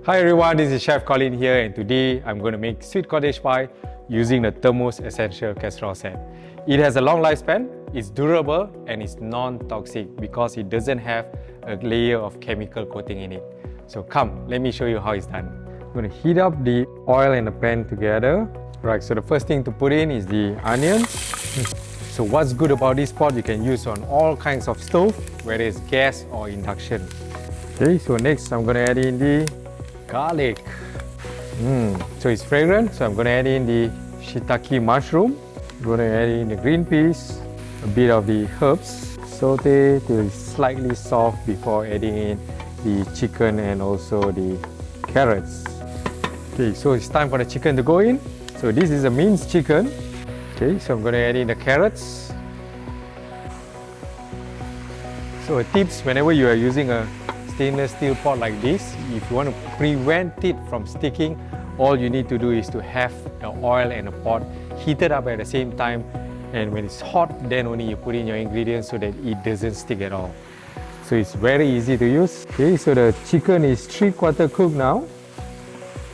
Hi everyone, this is Chef Colin here, and today I'm going to make sweet cottage pie using the Thermos Essential Casserole set. It has a long lifespan, it's durable and it's non-toxic because it doesn't have a layer of chemical coating in it. So come, let me show you how it's done. I'm going to heat up the oil and the pan together. Right, so the first thing to put in is the onions. So what's good about this pot, you can use on all kinds of stove, whether it's gas or induction. Okay, so next I'm going to add in the garlic. So it's fragrant, so I'm going to add in the shiitake mushroom. I'm going to add in the green peas, a bit of the herbs, saute till it's slightly soft before adding in the chicken and also the carrots. Okay, so it's time for the chicken to go in. So this is a minced chicken. Okay, so I'm going to add in the carrots. So a tips, whenever you are using a stainless steel pot like this, if you want to prevent it from sticking, all you need to do is to have the oil and the pot heated up at the same time, and when it's hot, then only you put in your ingredients so that it doesn't stick at all. So it's very easy to use. Okay, so the chicken is 3/4 cooked now.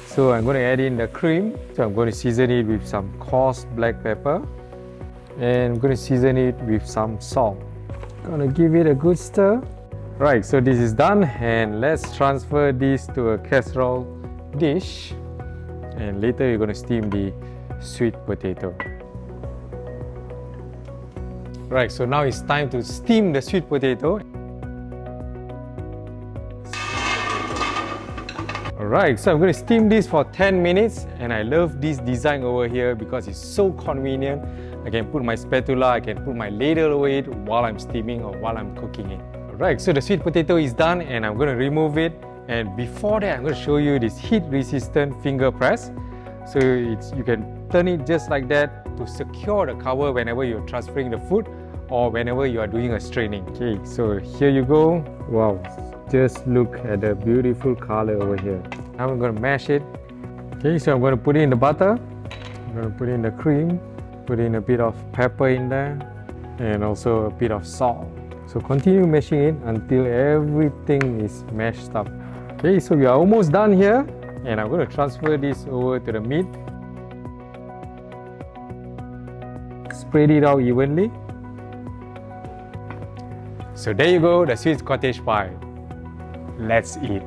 So I'm going to add in the cream. So I'm going to season it with some coarse black pepper, and I'm going to season it with some salt. Gonna give it a good stir. Right, so this is done, and let's transfer this to a casserole dish, and later you're going to steam the sweet potato. Right, so now it's time to steam the sweet potato. Alright, so I'm going to steam this for 10 minutes, and I love this design over here because it's so convenient. I can put my spatula, I can put my ladle over it while I'm steaming or while I'm cooking it. Alright, so the sweet potato is done, and I'm going to remove it. And before that, I'm going to show you this heat-resistant finger press. So you can turn it just like that to secure the cover whenever you're transferring the food or whenever you are doing a straining. Okay, so here you go. Wow, just look at the beautiful color over here. Now I'm going to mash it. Okay, so I'm going to put in the butter. I'm going to put in the cream. Put in a bit of pepper in there and also a bit of salt. So continue mashing it until everything is mashed up. Okay, so we are almost done here, and I'm going to transfer this over to the meat. Spread it out evenly. So there you go, the sweet cottage pie. Let's eat.